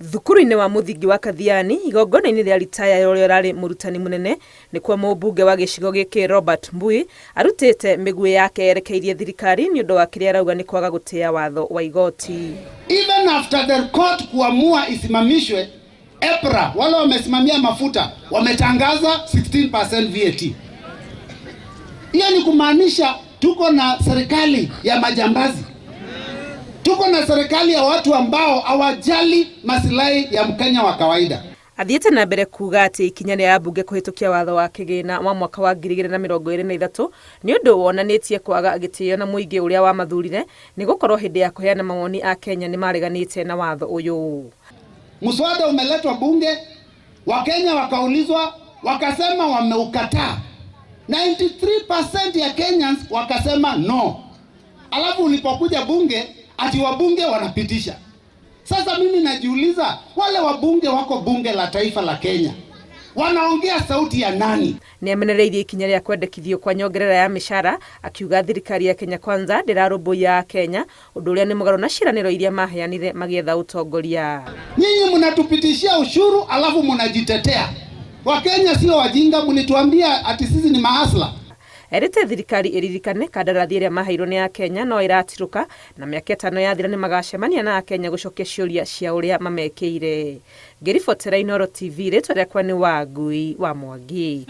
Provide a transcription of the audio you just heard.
Thukuru-inĩ wa muthingi wa Kathiani igongona-inĩ rĩa ritaya ũrĩa ũrarĩ mũrutani mũnene nĩ kwa mũmbunge wa gĩcigo gĩkĩ Robert Mbui arutĩte mĩguĩ yake yerekeirie thirikari nĩ ũndũ wa kĩrĩa arauga nĩ kwaga gũtĩa watho wa igoti. Even after the court kuamua isimamishwe, EPRA wale wamesimamia mafuta wametangaza 16% VAT. Hiyo ni kumaanisha tuko na serikali ya majambazi. Tuko na serikali ya watu ambao hawajali maslahi ya Mkenya wa kawaida. Athiĩte na mbere kuga atĩ ikinya rĩa ambunge kũhĩtũkia watho wa kĩgĩna wa mwaka wa 2023 nĩ ũndũ wonanĩtie kwaga gĩtĩo na mũingĩ ũrĩa wamathurire nĩ gũkorwo hĩndĩ ya kũheana mawoni a Kenya nĩ mareganĩte na watho ũyũ. Mswada umeletwa bunge, Wakenya wakaulizwa, wakasema wameukataa. 93% ya Kenyans wakasema no. Alafu ulipokuja bunge ati wabunge wanapitisha. Sasa mimi najiuliza, wale wabunge wako bunge la taifa la Kenya wanaongea sauti ya nani? Nĩ amenereirie ikinya rĩa kwendekithio kwa nyongerera ya mĩcara akiuga thirikari ya Kenya Kwanza ndĩrarũmbũiya Kenya ũndũ ũrĩa nĩ mũgarũ na ciĩranĩro iria maheanire magĩetha ũtongoria. Nyinyi mnatupitishia ushuru alafu mnajitetea. Wakenya sio wajinga, mlituambia ati sisi ni mahasla. Erĩte thirikari ĩririkane kandarathi ĩrĩa maheirwo nĩ ya Kenya no ĩratirũka na mĩaka 5 yathira nĩ magacemania na Kenya gũcokia ciũria cia ũrĩa mamekĩire. Ngĩribotera Inooro TV, rĩtwa rĩakwa nĩ Wangui wa Mwangi.